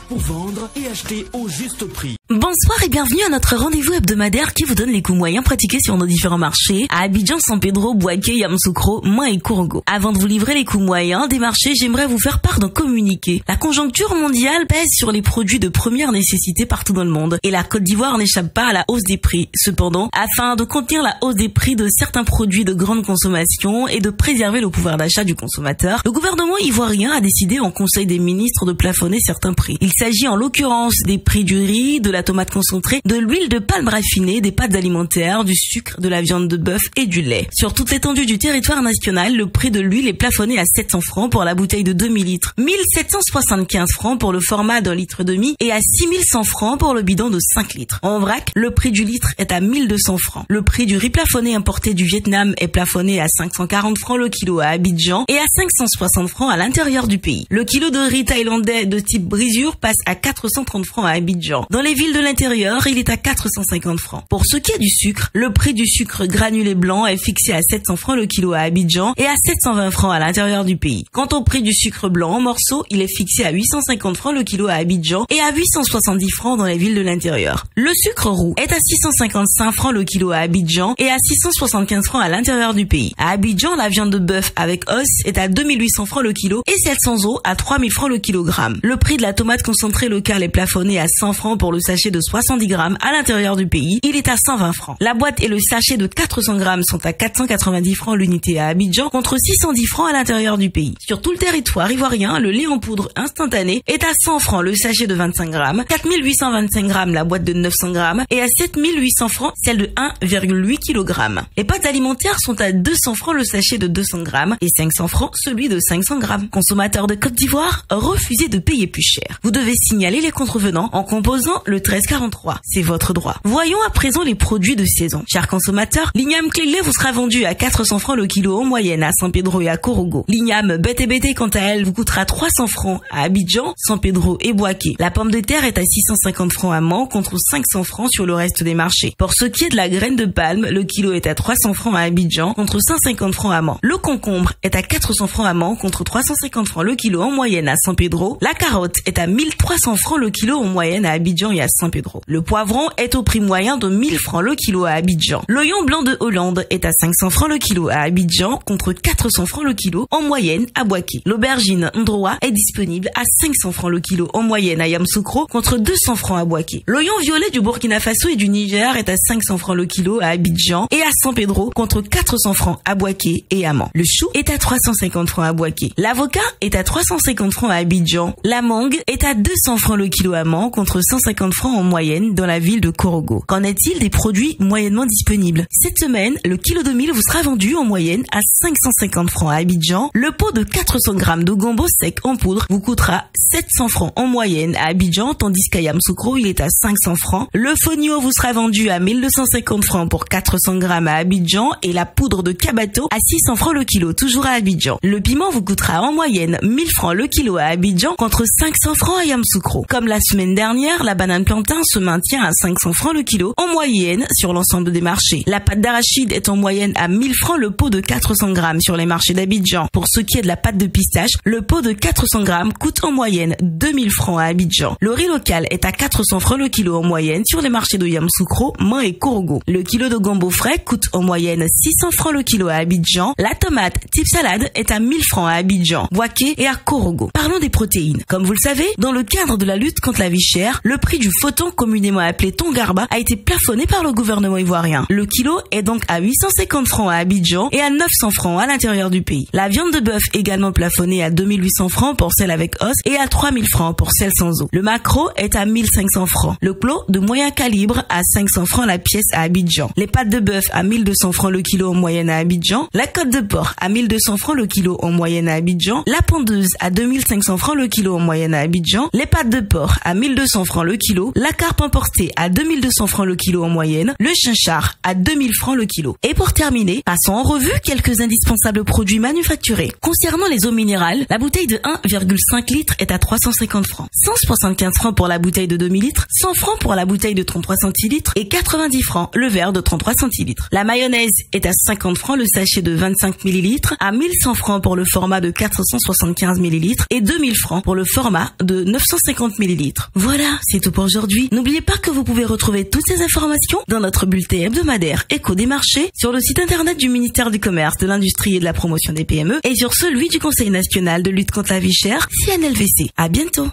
pour vendre et acheter au juste prix. Bonsoir et bienvenue à notre rendez-vous hebdomadaire qui vous donne les coûts moyens pratiqués sur nos différents marchés à Abidjan, San Pedro, Bouaké, Yamoussoukro, Moi et Kourougo. Avant de vous livrer les coûts moyens des marchés, j'aimerais vous faire part d'un communiqué. La conjoncture mondiale pèse sur les produits de première nécessité partout dans le monde et la Côte d'Ivoire n'échappe pas à la hausse des prix. Cependant, afin de contenir la hausse des prix de certains produits de grande consommation et de préserver le pouvoir d'achat du consommateur, le gouvernement ivoirien a décidé en Conseil des ministres de plafonner certains prix. Il s'agit en l'occurrence des prix du riz, de la tomate concentrée, de l'huile de palme raffinée, des pâtes alimentaires, du sucre, de la viande de bœuf et du lait. Sur toute l'étendue du territoire national, le prix de l'huile est plafonné à 700 francs pour la bouteille de 2000 litres, 1775 francs pour le format d'un litre demi et à 6100 francs pour le bidon de 5 litres. En vrac, le prix du litre est à 1200 francs. Le prix du riz plafonné importé du Vietnam est plafonné à 540 francs le kilo à Abidjan et à 560 francs à l'intérieur du pays. Le kilo de riz thaïlandais de type brisure passe à 430 francs à Abidjan. Dans les villes de l'intérieur, il est à 450 francs. Pour ce qui est du sucre, le prix du sucre granulé blanc est fixé à 700 francs le kilo à Abidjan et à 720 francs à l'intérieur du pays. Quant au prix du sucre blanc en morceaux, il est fixé à 850 francs le kilo à Abidjan et à 870 francs dans les villes de l'intérieur. Le sucre roux est à 655 francs le kilo à Abidjan et à 675 francs à l'intérieur du pays. À Abidjan, la viande de bœuf avec os est à 2800 francs le kilo et celle sans os à 3000 francs le kilogramme. Le prix de la tomate concentrée locale est plafonné à 100 francs pour le sachet de 70 grammes à l'intérieur du pays. Il est à 120 francs. La boîte et le sachet de 400 grammes sont à 490 francs l'unité à Abidjan contre 610 francs à l'intérieur du pays. Sur tout le territoire ivoirien, le lait en poudre instantané est à 100 francs le sachet de 25 grammes, 4825 grammes la boîte de 900 grammes et à 7800 francs celle de 1,8 kg. Les pâtes alimentaires sont à 200 francs le sachet de 200 grammes et 500 francs celui de 500 grammes. Consommateurs de Côte d'Ivoire, refusez de payer plus cher. Vous devez signaler les contrevenants en composant le 1343. C'est votre droit. Voyons à présent les produits de saison. Chers consommateurs, l'igname clé vous sera vendu à 400 francs le kilo en moyenne à San Pedro et à Kourougo. L'igname BTBT quant à elle vous coûtera 300 francs à Abidjan, San Pedro et Bouaké. La pomme de terre est à 650 francs à Mans contre 500 francs sur le reste des marchés. Pour ce qui est de la graine de palme, le kilo est à 300 francs à Abidjan contre 150 francs à Mans. Le concombre est à 400 francs à Mans contre 350 francs le kilo en moyenne à San Pedro. La carotte est à 1300 francs le kilo en moyenne à Abidjan et à San Pedro. Le poivron est au prix moyen de 1000 francs le kilo à Abidjan. L'oignon blanc de Hollande est à 500 francs le kilo à Abidjan contre 400 francs le kilo en moyenne à Bouaké. L'aubergine Ndroa est disponible à 500 francs le kilo en moyenne à Yamoussoukro contre 200 francs à Bouaké. L'oignon violet du Burkina Faso et du Niger est à 500 francs le kilo à Abidjan et à San Pedro contre 400 francs à Bouaké et à Mans. Le chou est à 350 francs à Bouaké. L'avocat est à 350 francs à Abidjan. La mangue est à 200 francs le kilo à Mans contre 150 francs en moyenne dans la ville de Kourougo. Qu'en est-il des produits moyennement disponibles? Cette semaine, le kilo de mil vous sera vendu en moyenne à 550 francs à Abidjan. Le pot de 400 grammes de gombo sec en poudre vous coûtera 700 francs en moyenne à Abidjan, tandis qu'à Yamoussoukro, il est à 500 francs. Le fonio vous sera vendu à 1250 francs pour 400 grammes à Abidjan et la poudre de Kabato à 600 francs le kilo, toujours à Abidjan. Le piment vous coûtera en moyenne 1000 francs le kilo à Abidjan contre 500 francs à Yamoussoukro. Comme la semaine dernière, la banane plantain se maintient à 500 francs le kilo en moyenne sur l'ensemble des marchés. La pâte d'arachide est en moyenne à 1000 francs le pot de 400 grammes sur les marchés d'Abidjan. Pour ce qui est de la pâte de pistache, le pot de 400 grammes coûte en moyenne 2000 francs à Abidjan. Le riz local est à 400 francs le kilo en moyenne sur les marchés de Yamoussoukro, Mans et Kourougo. Le kilo de gombo frais coûte en moyenne 600 francs le kilo à Abidjan. La tomate type salade est à 1000 francs à Abidjan, Bouaké et à Kourougo. Parlons des protéines. Comme vous le savez, dans le cadre de la lutte contre la vie chère, le prix du photon communément appelé thon garba a été plafonné par le gouvernement ivoirien. Le kilo est donc à 850 francs à Abidjan et à 900 francs à l'intérieur du pays. La viande de bœuf également plafonnée à 2800 francs pour celle avec os et à 3000 francs pour celle sans os. Le maquereau est à 1500 francs. Le clos de moyen calibre à 500 francs la pièce à Abidjan. Les pâtes de bœuf à 1200 francs le kilo en moyenne à Abidjan. La côte de porc à 1200 francs le kilo en moyenne à Abidjan. La pondeuse à 2500 francs le kilo en moyenne à Abidjan. Les pâtes de porc à 1200 francs le kilo. La carpe importée à 2200 francs le kilo en moyenne, le chinchard à 2000 francs le kilo. Et pour terminer, passons en revue quelques indispensables produits manufacturés. Concernant les eaux minérales, la bouteille de 1,5 litres est à 350 francs, 175 francs pour la bouteille de 2000 litres, 100 francs pour la bouteille de 33 centilitres et 90 francs le verre de 33 centilitres. La mayonnaise est à 50 francs le sachet de 25 millilitres, à 1100 francs pour le format de 475 millilitres et 2000 francs pour le format de 950 millilitres. Voilà, c'est tout pour aujourd'hui. N'oubliez pas que vous pouvez retrouver toutes ces informations dans notre bulletin hebdomadaire Écho des marchés sur le site internet du ministère du Commerce, de l'Industrie et de la Promotion des PME et sur celui du Conseil national de lutte contre la vie chère, CNLVC. À bientôt.